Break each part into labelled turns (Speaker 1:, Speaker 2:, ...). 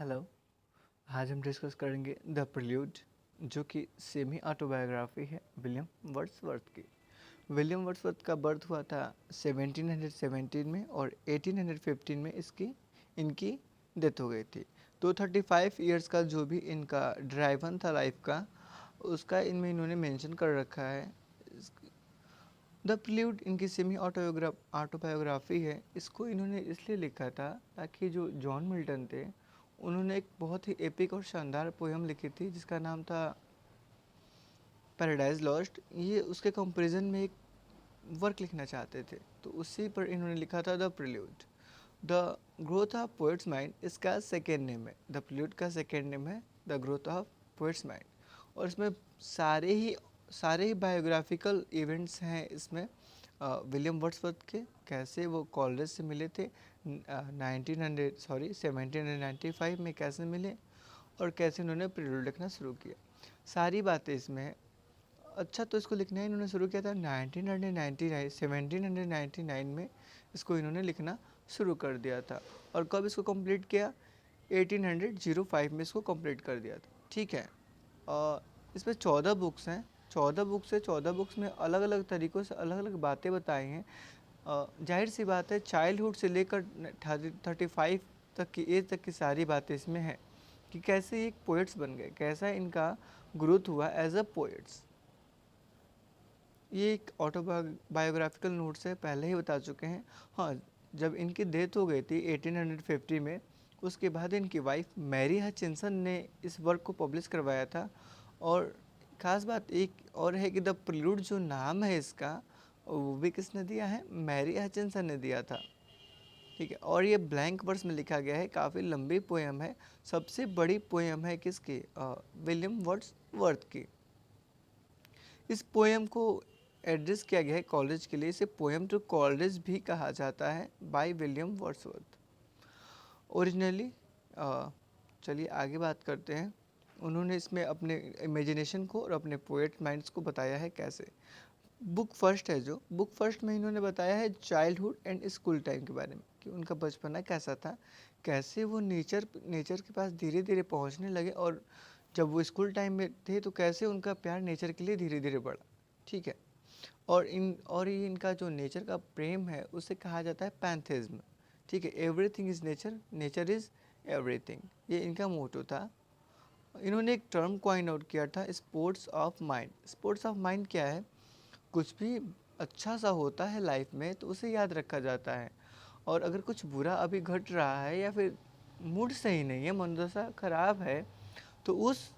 Speaker 1: Hello. आज हम discuss करेंगे द प्रिल्यूड, जो कि सेमी ऑटोबायोग्राफी है विलियम वर्ड्सवर्थ की। विलियम वर्ड्सवर्थ का बर्थ हुआ था 1717 में और 1815 में इनकी डेथ हो गई थी। तो 35 इयर्स का जो भी इनका ड्राइवन था लाइफ का, उसका इनमें इन्होंने मेंशन कर रखा है। द प्रिल्यूड इनकी सेमी ऑटोबायोग्राफी है। इसको इन्होंने इसलिए लिखा था ताकि जो जॉन मिल्टन थे, उन्होंने एक बहुत ही एपिक और शानदार पोयम लिखी थी जिसका नाम था पैराडाइज लॉस्ट। ये उसके कंपैरिजन में एक वर्क लिखना चाहते थे, तो उसी पर इन्होंने लिखा था the prelude. The growth of poets mind इसका सेकेंड नेम है। द प्रिल्यूड का सेकेंड नेम है the growth of poets mind. और इसमें सारे ही बायोग्राफिकल इवेंट्स हैं इसमें। विलियम वर्ड्सवर्थ के कैसे वो कॉलेज से मिले थे 1795 में कैसे मिले, और कैसे उन्होंने प्रिल्यूड लिखना शुरू किया, सारी बातें इसमें हैं। अच्छा, तो इसको लिखना इन्होंने शुरू किया था 1799 में इसको इन्होंने लिखना शुरू कर दिया था। और कब इसको कंप्लीट किया? 1805 में इसको कंप्लीट कर दिया था। ठीक है। और इसमें 14 बुक्स हैं। 14 बुक्स में अलग अलग तरीक़ों से अलग अलग बातें बताई हैं। जाहिर सी बात है, चाइल्डहुड से लेकर 35 तक की एज तक की सारी बातें इसमें हैं कि कैसे एक पोएट्स बन गए, कैसा इनका ग्रोथ हुआ एज अ पोएट्स। ये एक ऑटोबायोग्राफिकल नोट से पहले ही बता चुके हैं। हाँ, जब इनकी डेथ हो गई थी 1850 में, उसके बाद इनकी वाइफ मैरी हचिंसन ने इस वर्क को पब्लिश करवाया था। और ख़ास बात एक और है कि द प्रिल्यूड जो नाम है इसका, वो भी किसने दिया है? मैरी हचिंसन ने दिया था। ठीक है। और ये ब्लैंक वर्स में लिखा गया है, काफ़ी लंबी पोएम है। सबसे बड़ी पोएम है किसकी? विलियम वर्ड्सवर्थ की। इस पोएम को एड्रेस किया गया है कॉलेज के लिए। इसे पोएम टू कॉलेज भी कहा जाता है बाय विलियम वर्ड्सवर्थ ओरिजिनली। चलिए आगे बात करते हैं। उन्होंने इसमें अपने इमेजिनेशन को और अपने पोएट माइंड्स को बताया है कैसे। बुक फर्स्ट में इन्होंने बताया है चाइल्डहुड एंड स्कूल टाइम के बारे में, कि उनका बचपना कैसा था, कैसे वो नेचर के पास धीरे धीरे पहुंचने लगे, और जब वो स्कूल टाइम में थे तो कैसे उनका प्यार नेचर के लिए धीरे धीरे बढ़ा। ठीक है। और ये इनका जो नेचर का प्रेम है उसे कहा जाता है पैंथेज्म। ठीक है। Everything is nature, nature is everything, ये इनका मोटो था। इन्होंने एक टर्म कॉइन आउट किया था, sports of mind. Sports of mind क्या है? कुछ भी अच्छा सा होता है लाइफ में तो उसे याद रखा जाता है, और अगर कुछ बुरा अभी घट रहा है या फिर मूड सही नहीं है, मनोदशा खराब है, तो उस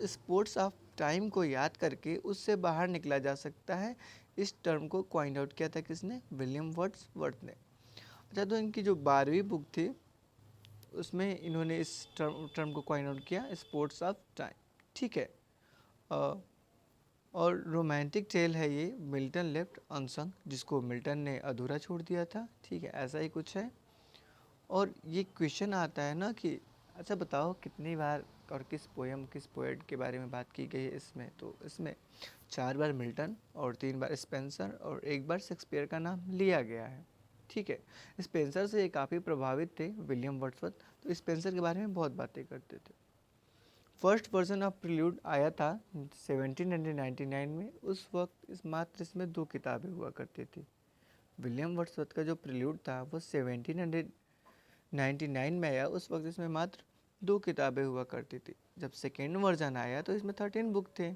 Speaker 1: स्पोर्ट्स ऑफ टाइम को याद करके उससे बाहर निकला जा सकता है। इस टर्म को कॉइन आउट किया था किसने? विलियम वर्ड्सवर्थ ने। अच्छा, तो इनकी जो 12वीं बुक थी उसमें इन्होंने इस टर्म को कॉइन आउट किया, स्पोर्ट्स ऑफ टाइम। ठीक है। और रोमांटिक टेल है ये, मिल्टन लेफ्ट अनसंग, जिसको मिल्टन ने अधूरा छोड़ दिया था। ठीक है, ऐसा ही कुछ है। और ये क्वेश्चन आता है ना कि अच्छा बताओ कितनी बार और किस पोएट के बारे में बात की गई है इसमें? तो इसमें 4 बार मिल्टन और 3 बार स्पेंसर और 1 बार शेक्सपियर का नाम लिया गया है। ठीक है। स्पेंसर से ये काफ़ी प्रभावित थे विलियम वर्ड्सवर्थ, तो स्पेंसर के बारे में बहुत बातें करते थे। फर्स्ट वर्जन ऑफ प्रिल्यूड आया था 1799 में। उस वक्त इसमें 2 किताबें हुआ करती थी। विलियम वर्ड्सवर्थ का जो प्रिल्यूड था वो 1799 में आया, उस वक्त इसमें मात्र 2 किताबें हुआ करती थी। जब सेकेंड वर्जन आया तो इसमें 13 बुक थे,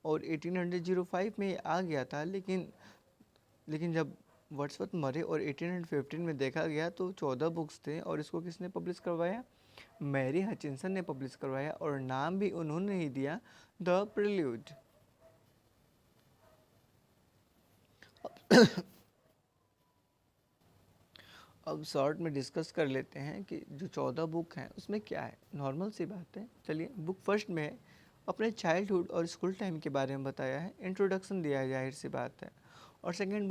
Speaker 1: और 1805 में आ गया था। लेकिन जब वर्ड्सवर्थ मरे और 1815 में देखा गया तो 14 बुक्स थे, और इसको किसने पब्लिश करवाया? मैरी हचिंसन ने पब्लिश करवाया, और नाम भी उन्होंने ही दिया, द प्रिल्यूड। अब शॉर्ट में डिस्कस कर लेते हैं कि जो 14 बुक हैं उसमें क्या है। नॉर्मल सी बात है। चलिए, बुक फर्स्ट में अपने चाइल्डहुड और स्कूल टाइम के बारे में बताया है, इंट्रोडक्शन दिया है, जाहिर सी बात है। और सेकेंड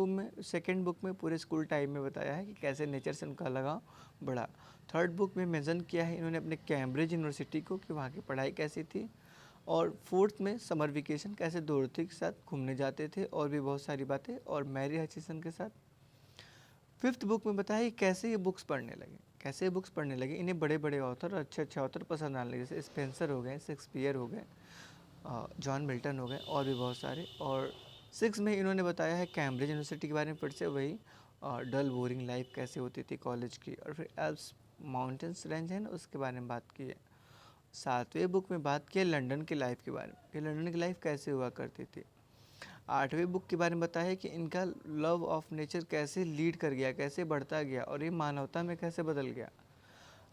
Speaker 1: बुक में पूरे स्कूल टाइम में बताया है कि कैसे नेचर से उनका लगाव बढ़ा। थर्ड बुक में मेंशन किया है इन्होंने अपने कैम्ब्रिज यूनिवर्सिटी को, कि वहाँ की पढ़ाई कैसी थी। और फोर्थ में समर वेकेशन कैसे दोस्ती के साथ घूमने जाते थे, और भी बहुत सारी बातें, और मैरी हचिसन के साथ। फिफ्थ बुक में बताया कि कैसे ये बुक्स पढ़ने लगे, कैसे बुक्स पढ़ने लगे, इन्हें बड़े बड़े ऑथर, अच्छे अच्छे ऑथर पसंद आने लगे, जैसे स्पेंसर हो गए, शेक्सपियर हो गए, जॉन मिल्टन हो गए और भी बहुत सारे। और 6 में इन्होंने बताया है कैम्ब्रिज यूनिवर्सिटी के बारे में, फिर से वही डल बोरिंग लाइफ कैसे होती थी कॉलेज की, और फिर एल्प्स माउंटेन्स रेंज है ना उसके बारे में बात की है। 7वें बुक में बात की है लंदन की लाइफ के बारे में कि लंदन की लाइफ कैसे हुआ करती थी। 8वें बुक के बारे में बताया है कि इनका लव ऑफ नेचर कैसे लीड कर गया, कैसे बढ़ता गया और ये मानवता में कैसे बदल गया।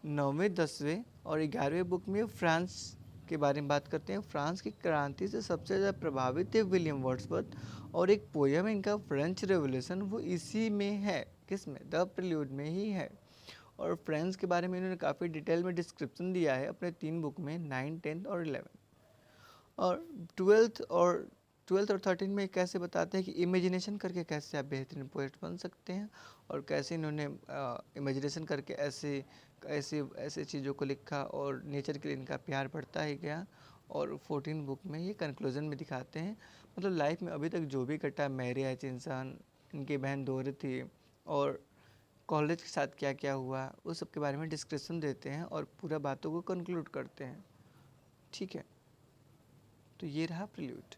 Speaker 1: 9वें 10वें और 11वें बुक में फ्रांस के बारे में बात करते हैं। फ्रांस की क्रांति से सबसे ज़्यादा प्रभावित थे विलियम वर्ड्सवर्थ, और एक पोयम इनका फ्रेंच रेवोल्यूशन वो इसी में है, किस में, द प्रिल्यूड में ही है। और फ्रांस के बारे में इन्होंने काफ़ी डिटेल में डिस्क्रिप्शन दिया है अपने 3 बुक में, 9, 10 और 11। और 12th और 13 में कैसे बताते हैं कि इमेजिनेशन करके कैसे आप बेहतरीन पोएट बन सकते हैं, और कैसे इन्होंने इमेजिनेशन करके ऐसे ऐसे ऐसे चीज़ों को लिखा और नेचर के लिए इनका प्यार बढ़ता ही गया। और 14 बुक में ये कंक्लूजन में दिखाते हैं, मतलब लाइफ में अभी तक जो भी कटा, मैरी इंसान, इनकी बहन डोरथी, और कॉलेज के साथ क्या क्या हुआ, उस सब के बारे में डिस्क्रिप्शन देते हैं और पूरा बातों को कंक्लूड करते हैं। ठीक है, तो ये रहा प्रिल्यूड।